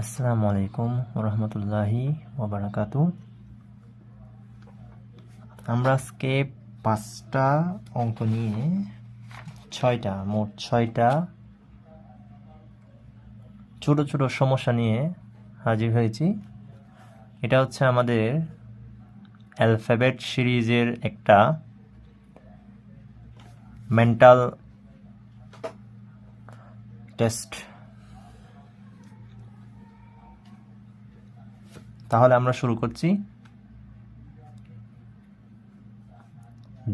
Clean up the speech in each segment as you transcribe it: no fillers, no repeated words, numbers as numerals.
আসসালামু আলাইকুম রহমতুল্লাহি ওবারাকাতু। আমরা আজকে 5টা অঙ্ক নিয়ে মোট ছয়টা ছোট ছোট সমস্যা নিয়ে হাজির হয়েছি। এটা হচ্ছে আমাদের অ্যালফাবেট সিরিজের একটা মেন্টাল টেস্ট। তাহলে আমরা শুরু করছি।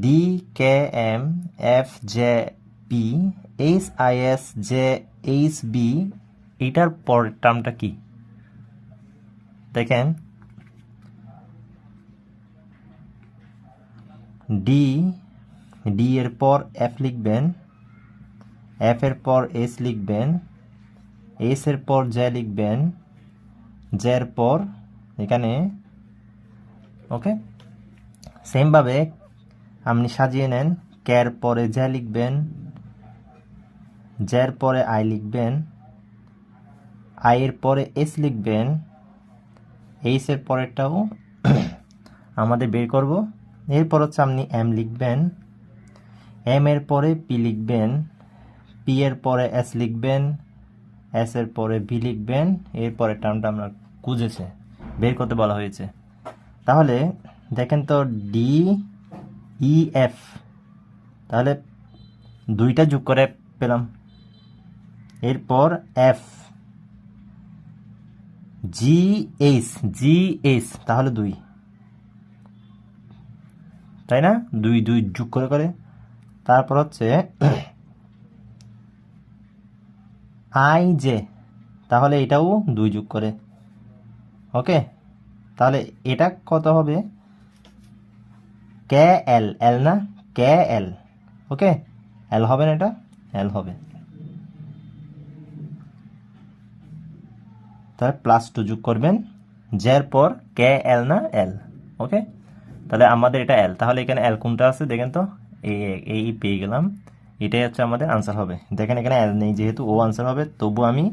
DKMFJP HISJHB এটার পরের টার্মটা কি? দেখেন, ডি এর পর এফ লিখবেন, এফ এর পর এস লিখবেন, এস এর পর জে লিখবেন, জের পর এখানে ওকে। সেমভাবে আপনি সাজিয়ে নেন, কের পরে জে লিখবেন, জের পরে আই লিখবেন, আই এর পরে এস লিখবেন, এইস এর পরেরটাও আমাদের বের করব। এরপর হচ্ছে আপনি এম লিখবেন, এম এর পরে পি লিখবেন, পি এর পরে এস লিখবেন, এস এর পরে ভি লিখবেন। এরপরে টার্মটা আমরা খুঁজেছে, বের করতে বলা হয়েছে। তাহলে দেখেন তো, ডি ই এফ, তাহলে দুইটা যোগ করে পেলাম। এরপর এফ, জি এইচ, তাহলে 2, তাই না? 2 যোগ করে তারপর হচ্ছে আই জে, তাহলে এটাও 2 যোগ করে। ওকে, তাহলে এটা কত হবে? কে এল, এল না, কে এল। ওকে, এল হবে না, এটা এল হবে। তাহলে +2 যোগ করবেন, জের পর কে এল না এল। ওকে, তাহলে আমাদের এটা এল। তাহলে এখানে এল কোনটা আছে দেখেন তো, এই পেয়ে গেলাম। এটাই হচ্ছে আমাদের আনসার হবে। দেখেন এখানে এল নেই, যেহেতু ও আনসার হবে, তবু আমি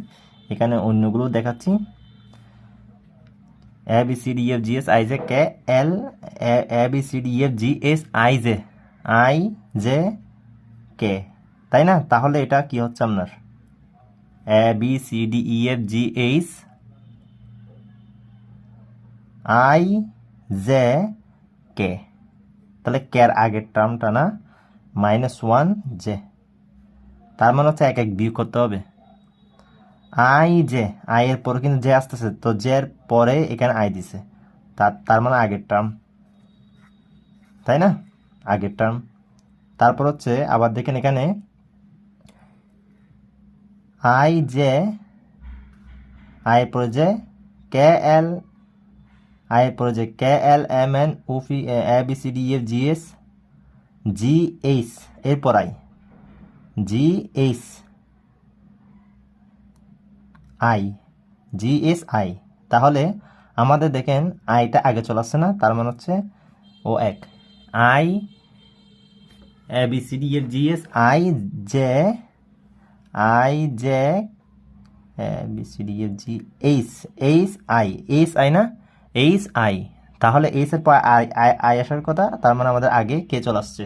এখানে অন্যগুলো দেখাচ্ছি। ABCDEFGH IJ K L, ABCDEFGH IJ K, তাই না? তাহলে এটা কি হচ্ছে আপনার ABCDEFGH IJ K। তাহলে কের আগের টার্মটা না, -1 জে, তার মানে হচ্ছে এক বিয়োগ করতে হবে। আই জে, আই এর পরে কিন্তু জে আসতেছে, তো জের পরে এখানে আই দিছে, তার মানে আগের টার্ম, তাই না? আগের টার্ম। তারপর হচ্ছে আবার দেখেন এখানে আই জে, আই এর পরে জে, কে এল, আই এর পরে J, K L M N O P A B C D F G S G H, এরপর I, G H I, G S I. তাহলে আমাদের দেখেন আইটা আগে চলে আসছে না, তার মানে হচ্ছে ও এক। I A B C D F G S I J A B C D F G H I না, এইচ আই। তাহলে এইচ এর পর আই আসার কথা, তার মানে আমাদের আগে কে চলে আসছে,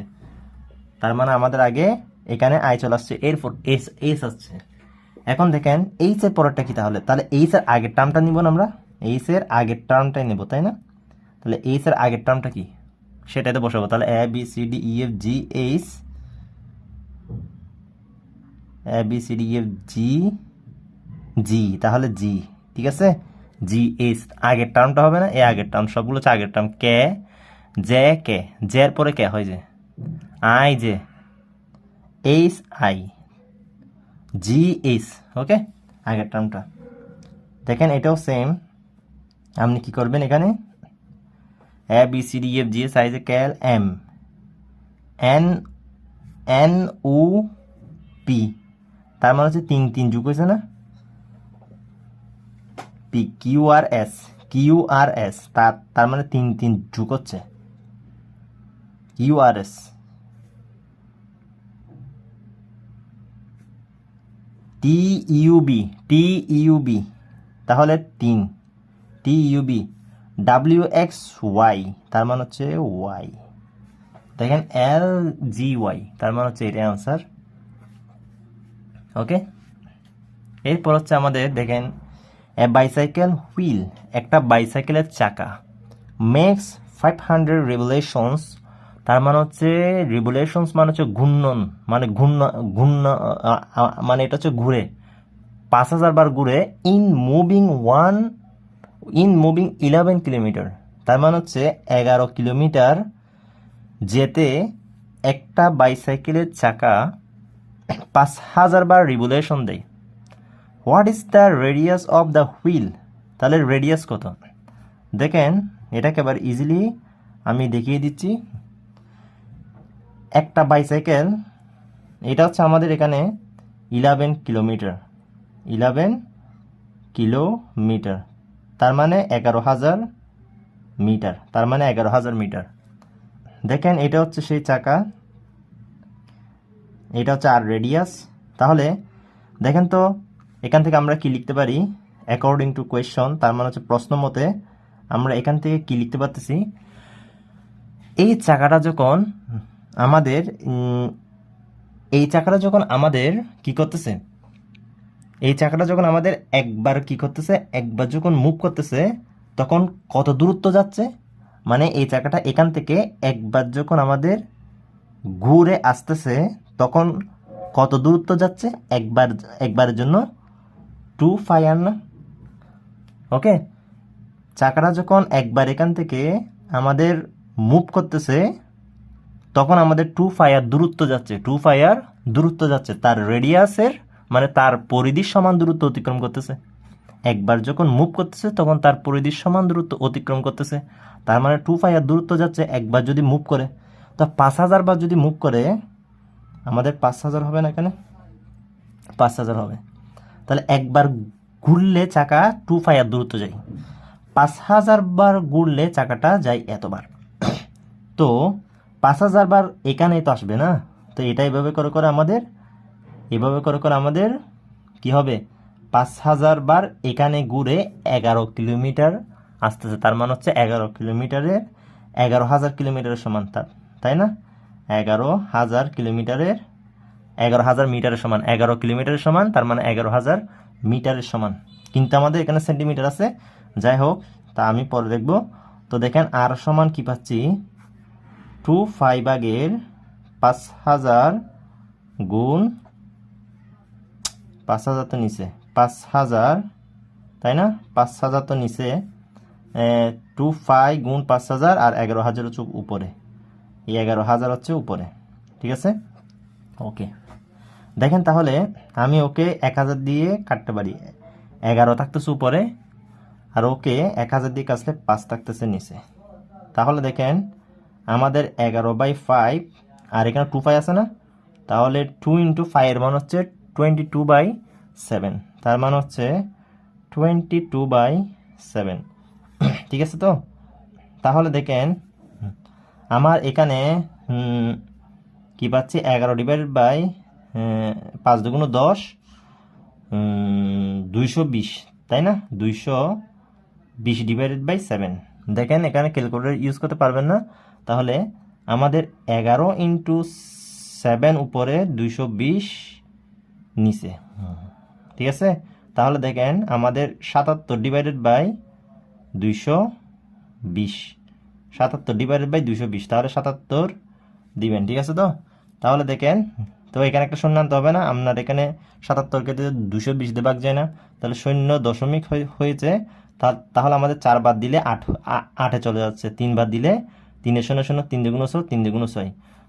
তার মানে আমাদের আগে এখানে আই চলে আসছে, এরপর এইচ আসছে। এখন দেখেন এইচ এর পরেরটা কি? তাহলে এইচ এর আগের টার্মটা নিব না, আমরা এইচ এর আগের টার্মটাই নেব, তাই না? তাহলে এইচ এর আগের টার্মটা কি সেটাতে বসাবো। তাহলে ABCDEFGH, ABCDEFG জি, তাহলে জি, ঠিক আছে। জি এইচ আগের টার্মটা হবে না, আগের টার্ম, সবগুলো হচ্ছে আগের টার্ম। কে জে এর পরে কে হয় যে I J, H I, G H. Okay, আগের টার্মটা। দেখেন এটাও সেম। আপনি কি করবেন এখানে ABCDEFG সাইজে ক্যাল এম এন ও পি, তার মানে হচ্ছে 3 যোগ হয়েছে না, পি কিউ আর এস, তার মানে 3 যোগ হচ্ছে কিউআরএস। টি ইউবি তাহলে 3 TUB WXY তার মানে হচ্ছে Y। দেখেন LGY তার মানে হচ্ছে এটা অ্যান্সার। ওকে, এরপর হচ্ছে আমাদের দেখেন এ বাইসাইকেল হুইল, একটা বাইসাইকেলের চাকা, মেক্স 500 রিভলিউশনস তার মানে হচ্ছে রিভলিউশনস মানে হচ্ছে ঘূর্ণন, মানে মানে এটা হচ্ছে ঘুরে 5000 বার ঘুরে ইন মুভিং 11 কিলোমিটার, তার মানে হচ্ছে 11 কিলোমিটার যেতে একটা বাইসাইকেলের চাকা 5000 বার রিভলিউশন দেয়। What is the radius of the wheel, তাহলে রেডিয়াস কত? দেখেন এটাকে আবার ইজিলি আমি দেখিয়ে দিচ্ছি। একটা বাইসাইকেল, এটা হচ্ছে আমাদের এখানে 11 কিলোমিটার, তার মানে 11,000 মিটার, তার মানে 11,000 মিটার। দেখেন এটা হচ্ছে সেই চাকা, এটা হচ্ছে আর রেডিয়াস। তাহলে দেখেন তো এখান থেকে আমরা কি লিখতে পারি? অ্যাকর্ডিং টু কোয়েশ্চন, তার মানে হচ্ছে প্রশ্ন মতে আমরা এখান থেকে কি লিখতে পারতেছি? এই চাকাটা যখন আমাদের কি করতেছে, এই চাকাটা যখন আমাদের একবার কি করতেছে, একবার যখন মুভ করতেছে তখন কত দূরত্ব যাচ্ছে, মানে এই চাকাটা এখান থেকে একবার যখন আমাদের ঘুরে আসতেছে তখন কত দূরত্ব যাচ্ছে একবারের জন্য 2πr না? ওকে, চাকাটা যখন একবার এখান থেকে আমাদের মুভ করতেছে তখন আমাদের 2πr দূরত্ব যাচ্ছে, তার রেডিয়াসের মানে তার পরিধির সমান দূরত্ব অতিক্রম করতেছে। একবার যখন মুভ করতেছে তখন তার পরিধির সমান দূরত্ব অতিক্রম করতেছে, তার মানে 2πr দূরত্ব যাচ্ছে একবার যদি মুভ করে। তো 5000 বার যদি মুভ করে আমাদের 5000 হবে না, এখানে 5000 হবে। তাহলে একবার ঘুরলে চাকা 2πr দূরত্ব যায়, 5000 বার ঘুরলে চাকাটা যায় এতবার। তো 5000 বার এখানেই তো আসবে না, তো এটা এভাবে করে আমাদের কি হবে? 5000 বার এখানে ঘুরে 11 কিলোমিটার আসতেছে, তার মানে হচ্ছে 11 কিলোমিটারের 11,000 কিলোমিটারের সমান, তাই না? 11,000 কিলোমিটারের 11,000 মিটারের সমান, 11 কিলোমিটারের সমান, তার মানে 11,000 মিটারের সমান। কিন্তু আমাদের এখানে সেন্টিমিটার আছে, যাই হোক তা আমি পরে দেখব। তো দেখেন আর সমান কি পাচ্ছি, 2π ভাগের 5000 গুণ 5000 তো নিচে 5000, তাই না? 5000 তো নিচে, 2π গুণ 5000 আর 11,000 হচ্ছে উপরে, এই 11,000 হচ্ছে উপরে, ঠিক আছে? ওকে, দেখেন তাহলে আমি ওকে 1000 দিয়ে কাটতে পারি, 11 থাকতেছে উপরে আর ওকে 1000 দিয়ে কাটলে 5 থাকতেছে নিচে। তাহলে দেখেন আমাদের 11/5 আর এখানে 2π আছে না, তাহলে 2 × 5 এর মান হচ্ছে 22/7, তার মান হচ্ছে 22/7, ঠিক আছে? তো তাহলে দেখেন আমার এখানে কি পাচ্ছি, 11/5 × 10 220, তাই না? 220/7। দেখেন এখানে ক্যালকুলেটর ইউজ করতে পারবেন না, তাহলে আমাদের 11 × 7 উপরে 220 নিচে, ঠিক আছে? তাহলে দেখেন আমাদের 77/220, 77/220, তাহলে 77 দিবেন, ঠিক আছে? তো তাহলে দেখেন, তো এখানে একটা শূন্য আনতে হবে না, আপনার এখানে 77কে 220 দিয়ে ভাগ যায় না, তাহলে 0 হয়েছে। তাহলে আমাদের 4 বাদ দিলে 8-এ চলে যাচ্ছে, 3 বাদ দিলে 3 0 0, 3 × 6, 3 × 6।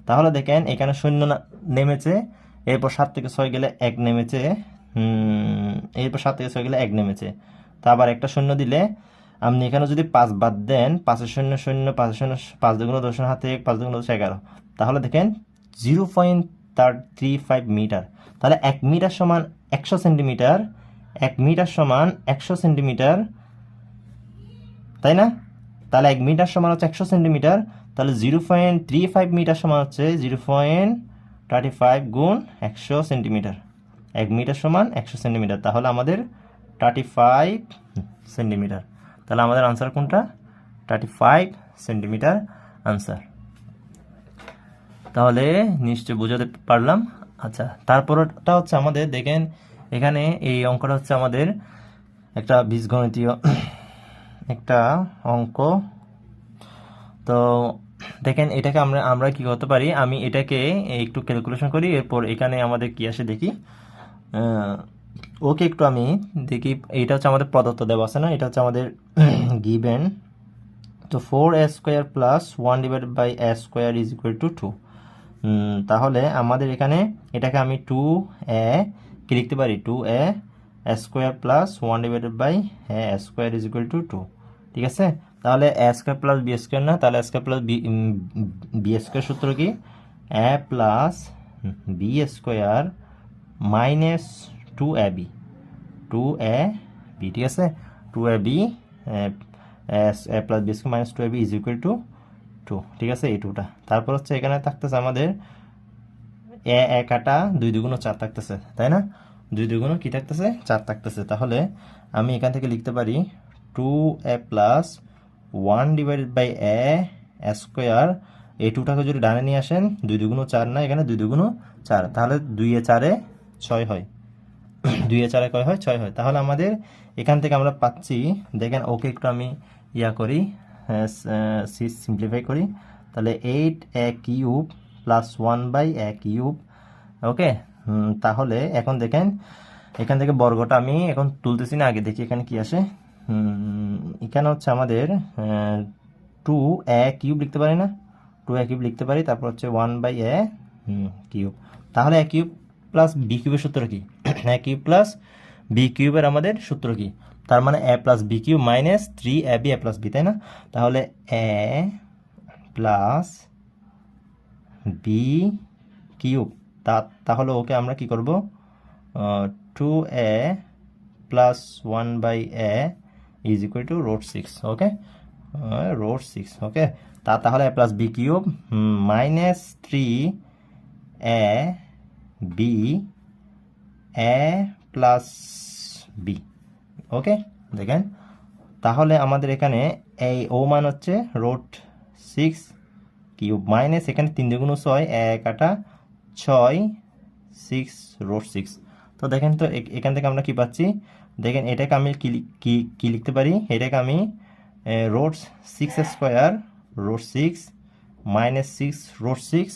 তাহলে দেখেন এখানে 0 নেমেছে, এরপর 7 থেকে 6 গেলে 1 নেমেছে, এরপর 7 থেকে 6 গেলে 1 নেমেছে, তা আবার একটা 0 দিলে আপনি এখানে যদি 5 বাদ দেন, 5 0 0, 5 0 5 2 10 হাতে 1, 5 2 10 11, তাহলে দেখেন 0.35 মিটার। তাহলে 1 মিটার সমান 100 সেন্টিমিটার, 1 মিটার সমান 100 সেন্টিমিটার, তাই না? তাহলে 1 মিটার সমান হচ্ছে 100 সেন্টিমিটার, তাহলে 0.35 মিটার সমান হচ্ছে 0.35 গুণ 100 সেন্টিমিটার, 1 মিটার সমান 100 সেন্টিমিটার। তাহলে আমাদের 35 সেন্টিমিটার। তাহলে আমাদের আনসার কোনটা? 35 সেন্টিমিটার আনসার। তাহলে নিশ্চয় বোঝাতে পারলাম। আচ্ছা, তারপরটা হচ্ছে আমাদের দেখেন এখানে এই অঙ্কটা হচ্ছে আমাদের একটা বীজগণিতীয় একটা অঙ্ক। তো দেখেন এটাকে আমরা কি করতে পারি, আমি এটাকে একটু ক্যালকুলেশন করি, এরপর এখানে আমাদের কি আসে দেখি। ওকে একটু আমি দেখি, এটা হচ্ছে আমাদের প্রদত্ত দেওয়া আছে না, এটা হচ্ছে আমাদের গিভেন। তো 4a² plus 1/a² is equal to 2। তাহলে আমাদের এখানে এটাকে আমি 2a কি লিখতে পারি, 2a² plus 1/a² is equal to 2। ঠিক আছে, তাহলে a² প্লাস b² না, তাহলে a² প্লাস b² সূত্র কি, a plus b² minus 2ab, 2ab, ঠিক আছে, 2ab a plus b² minus 2ab is equal to 2। ঠিক আছে, এই 2টা। তারপর হচ্ছে এখানে থাকতেছে আমাদের এ কাটা 2 2 4 থাকতেছে, তাই না? 2 2 কি থাকতেছে, 4 থাকতেছে। তাহলে আমি এখান থেকে লিখতে পারি 2a প্লাস 1/a²। এই 2টাকে যদি ডানে নিয়ে আসেন, 2 2 4 না, এখানে 2 2 4, তাহলে 2 এ 4 এ 6 হয়, 2 এ 4 এ কয় হয়, 6 হয়। তাহলে আমাদের এখান থেকে আমরা পাচ্ছি, দেখেন ওকে একটু আমি করি, সিম্পলিফাই করি, তাহলে 8a³ প্লাস 1/a³। ওকে, তাহলে এখন দেখেন এখান থেকে বর্গটা আমি এখন তুলতেছি না, আগে দেখি এখানে কি আসে। এখানে হচ্ছে আমাদের 2a³ লিখতে পারি না, 2a³ লিখতে পারি, তারপর হচ্ছে 1/a³ তাহলে a³ প্লাস b³ সূত্র কি, a³ প্লাস b³ আমাদের সূত্র কি, তার মানে a plus b³ minus 3ab a plus b, তাই না? তাহলে a প্লাস b³ তাহলে ওকে আমরা কি করব, 2a plus 1/a is equal to √6। ওকে, √6। ওকে, তাহলে a plus b³ minus 3ab a plus b। ওকে, দেখেন তাহলে আমাদের এখানে এই ও মান হচ্ছে √6³ মাইনাস এখানে 3 2 6, 1 কাটা 6, 6 √6। তো দেখেন তো এখান থেকে আমরা কি পাচ্ছি, দেখেন এটাকে আমি কি লিখতে পারি, এটাকে আমি √6² √6 মাইনাস 6 √6,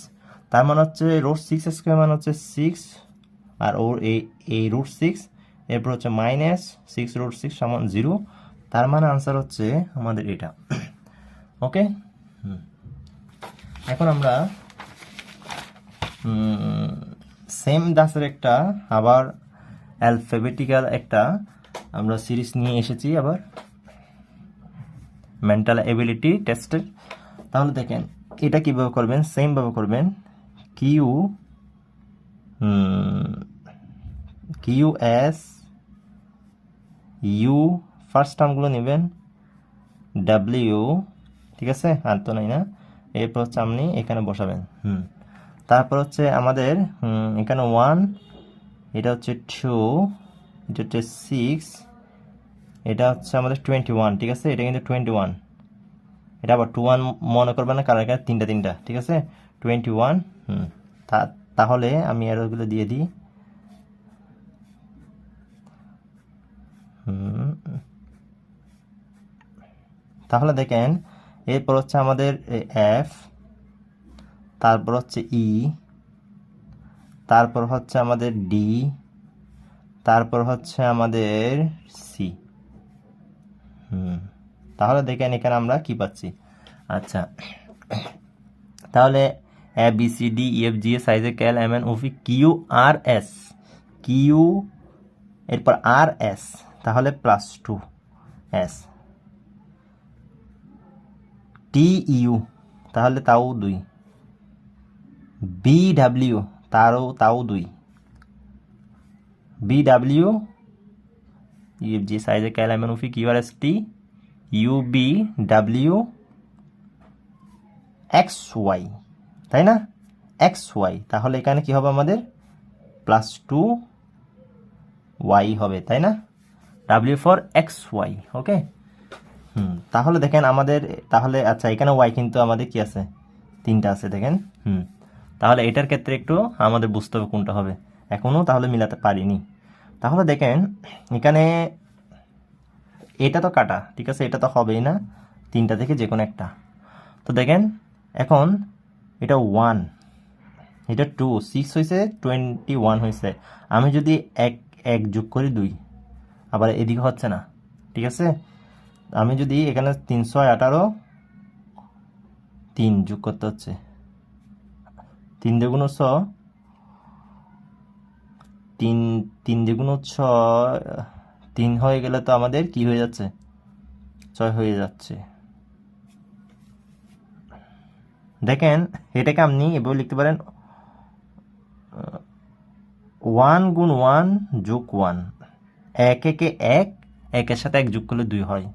তার মানে হচ্ছে √6² মানে হচ্ছে 6, আর ওর এই √6, এরপর হচ্ছে মাইনাস 6 √6 সমান 0, তার মানে আনসার হচ্ছে আমাদের এটা। ওকে, এখন আমরা সেম দাসের একটা আবার অ্যালফাবেটিক্যাল একটা আমরা সিরিজ নিয়ে এসেছি আবার মেন্টাল এবিলিটি টেস্টের। তাহলে দেখেন এটা কিভাবে করবেন, সেম ভাবে করবেন। QS U ফার্স্ট টার্মগুলো নেবেন, W, ঠিক আছে, আর তো নাই না, এরপর হচ্ছে আপনি এখানে বসাবেন। তারপর হচ্ছে আমাদের এখানে 1, এটা হচ্ছে 2, এটা হচ্ছে 6, এটা হচ্ছে আমাদের 21, ঠিক আছে, এটা কিন্তু 21, এটা আবার 21 মনে করবেন না, কারণ এখানে 3টা, ঠিক আছে, 21। তাহলে আমি এরোগুলো দিয়ে দিই। তাহলে দেখেন এরপর হচ্ছে আমাদের F, তারপর হচ্ছে E, তারপর হচ্ছে আমাদের D, তারপর হচ্ছে আমাদের C। তাহলে দেখেন এখানে আমরা কি পাচ্ছি। আচ্ছা, তাহলে ABCDEFG সাইজে ক্যাল MN OP QRS, কিউ এরপর RS, তাহলে +2S, TU তাহলে তাও 2, BW তাও 2, BW EFG সাইজে ক্যাল MN OP QRS T UBW XY, তাই না, XY, তাহলে এখানে কি হবে আমাদের +2Y হবে, তাই না, ডাব্লিউ ফর এক্স ওয়াই। ওকে, তাহলে দেখেন আমাদের, তাহলে আচ্ছা এখানে ওয়াই কিন্তু আমাদের কি আছে, 3টা আছে দেখেন। তাহলে এটার ক্ষেত্রে একটু আমাদের বুঝতে হবে কোনটা হবে, এখনও তাহলে মিলাতে পারিনি। তাহলে দেখেন এখানে এটা তো কাটা, ঠিক আছে, এটা তো হবেই না, 3টা থেকে যে কোনো একটা। তো দেখেন এখন এটা 1, এটা 2, 6 হয়েছে, 21 হয়েছে। আমি যদি এক এক যোগ করি 2, আবার এদিকে হচ্ছে না, ঠিক আছে। আমি যদি এখানে 318 3 যোগ করতে হচ্ছে, 3 দ্বিগুণ 6, 3 দ্বিগুণ 6, 3 হয়ে গেলে তো আমাদের কি হয়ে যাচ্ছে, 6 হয়ে যাচ্ছে। দেখেন এটাকে আপনি এভাবে লিখতে পারেন 1 গুণ 1 যোগ 1, 1 একে 1, 1-এর সাথে 1 যোগ করলে 2 হয়।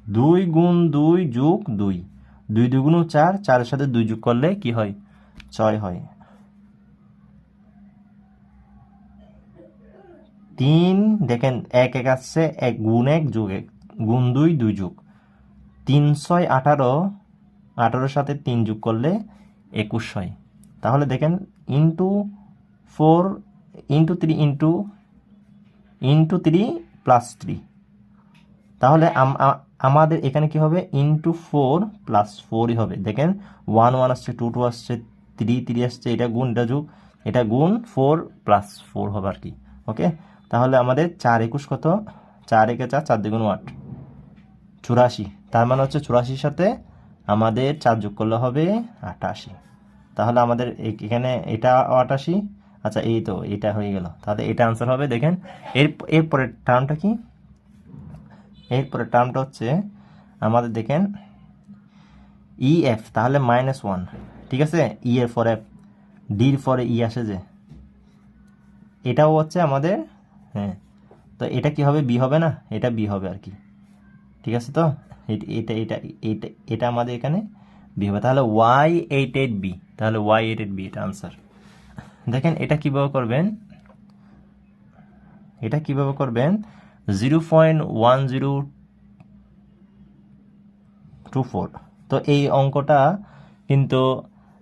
2 গুণ 2 যোগ 2, 2 দুগুণ 4, 4-এর সাথে 2 যোগ করলে কি হয়, 6 হয়। 3 দেখেন 1 1 আসছে, 1 গুণ 1 যোগ 1 গুণ 2 2 যোগ 3 6 18, 18-এর সাথে 3 যোগ করলে 21 হয়। তাহলে দেখেন ইন্টু 4 ইন্টু 3 ইন্টু 3 প্লাস 3, তাহলে আমাদের এখানে কি হবে, ইন্টু 4 প্লাস 4ই হবে। দেখেন 1 1 আসছে, 2 2 আসছে, 3 3 আসছে, এটা গুণ, এটা যোগ, এটা গুণ 4 প্লাস 4 হবে আর কি। ওকে, তাহলে আমাদের 4 21 কত, 4 একে 4, 4 দ্বিগুণ 8, 84। তার মানে হচ্ছে 84-র সাথে আমাদের 4 যোগ করলে হবে 88। তাহলে আমাদের এখানে এটা 88। আচ্ছা এই তো এটা হয়ে গেল, তাহলে এটা আনসার হবে। দেখেন এরপরের টার্মটা কি, এরপরের টার্মটা হচ্ছে আমাদের দেখেন EF, তাহলে -1, ঠিক আছে, ই এর পরে ডির পরে ই আসে যে, এটাও হচ্ছে আমাদের, হ্যাঁ, তো এটা কি হবে, বি হবে না, এটা বি হবে আর কি, ঠিক আছে। তো এটা এটা এটা এটা আমাদের এখানে বি হবে, তাহলে Y88B, তাহলে Y88B এটা আনসার। দেখেন এটা কিভাবে করবেন, এটা কিভাবে করবেন, 0.1024। তো এই অঙ্কটা কিন্তু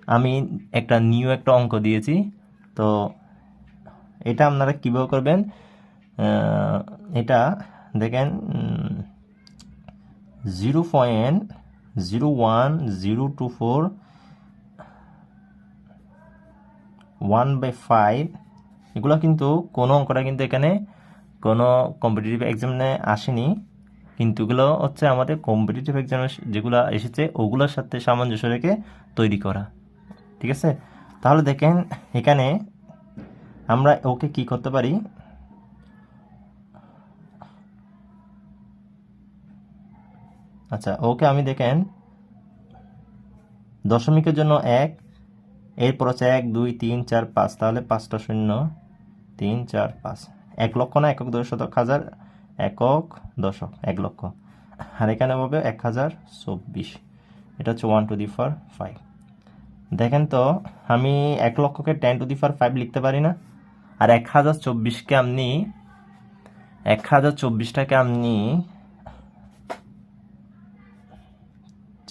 আমি একটা নিউ একটা অঙ্ক দিয়েছি, তো এটা আপনারা কীভাবে করবেন, এটা দেখেন 0.01024 1/5, এগুলো কিন্তু কোনো অঙ্কটা কিন্তু এখানে কোনো কম্পিটিটিভ এক্সামে আসেনি, কিন্তু এগুলো হচ্ছে আমাদের কম্পিটিটিভ এক্সামে যেগুলো এসেছে ওগুলোর সাথে সামঞ্জস্য রেখে তৈরি করা, ঠিক আছে। তাহলে দেখেন এখানে আমরা ওকে কি করতে পারি, আচ্ছা ওকে আমি দেখেন দশমিকের জন্য 1, এরপর হচ্ছে 1 2 3 4 5, তাহলে 5টা 0 3 4 5, 1 লক্ষ না, একক দশক হাজার, একক দশক 1 লক্ষ, আর এখানে হবে 1024, এটা হচ্ছে 1 টু দি পাওয়ার 5। দেখেন তো আমি 1 লক্ষকে 10 টু দি পাওয়ার 5 লিখতে পারি না, আর 1024কে আপনি 1024টাকে আপনি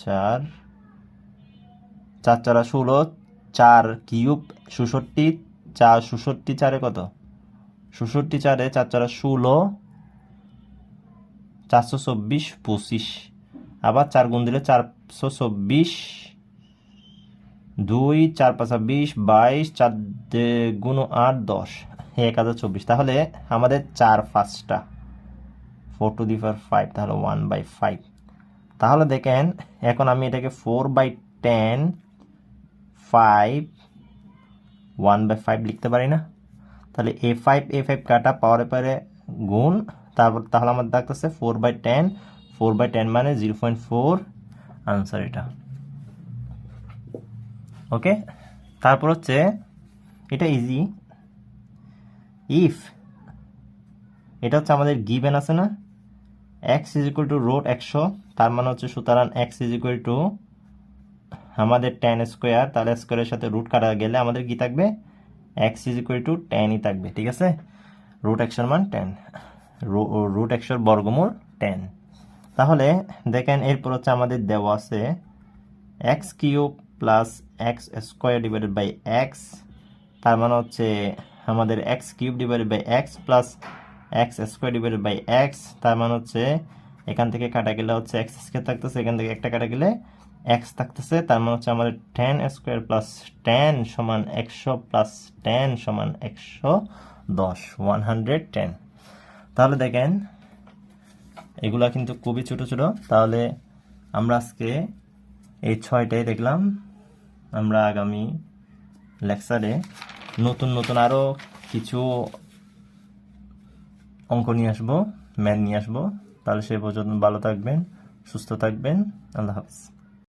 4 4 4 16, 4 কিউব 66, 4 66 4-এ কত, 66 4-এ 4 4 16, 424 25, আবার 4 গুণ দিলে 424, 2 4 5 20 22, 4 গুণ 8 10, 1024। তাহলে আমাদের 4 5টা 4 টু দি পাওয়ার 5, তাহলে 1/5। তাহলে দেখেন এখন আমি এটাকে 4/10 5 1/5 লিখতে পারি না, তাহলে a5 কাটা পাওয়ারে পারে গুণ, তারপর তাহলে আমাদের থাকতেছে 4/10, 4/10 মানে 0.4 আনসার এটা। ওকে, তারপর হচ্ছে এটা ইজি, ইফ এটা হচ্ছে আমাদের গিভেন আছে না, x √100, তার মানে হচ্ছে সুতরাং x আমাদের 10 স্কোয়ার, তাহলে স্কোয়ারের সাথে রুট কাটা গেলে আমাদের কি থাকবে, x 10ই থাকবে, ঠিক আছে, √100 মান 10। রুট এক্সের বর্গমূল 10। তাহলে দেখেন এরপর হচ্ছে আমাদের দেওয়া আছে x cube plus x square divided by x, তার মানে হচ্ছে আমাদের x cube divided by x plus x square divided by x, তার মানে হচ্ছে এখান থেকে কাটা গেলে হচ্ছে এক্স স্কোয়ার থাকতেছে, এখান থেকে একটা কাটা গেলে এক্স থাকতেছে, তার মানে হচ্ছে আমাদের 10 স্কোয়ার প্লাস 10 সমান 100 প্লাস 10 সমান 110, 110। তাহলে দেখেন এগুলা কিন্তু খুবই ছোট ছোট। তাহলে আমরা আজকে এই 6টাই দেখলাম। আমরা আগামী লেকচারে নতুন নতুন আরও কিছু অঙ্ক নিয়ে আসবো, ম্যাথ নিয়ে আসবো। তাহলে সে পর্যন্ত ভালো থাকবেন, সুস্থ থাকবেন। আল্লাহ হাফিজ।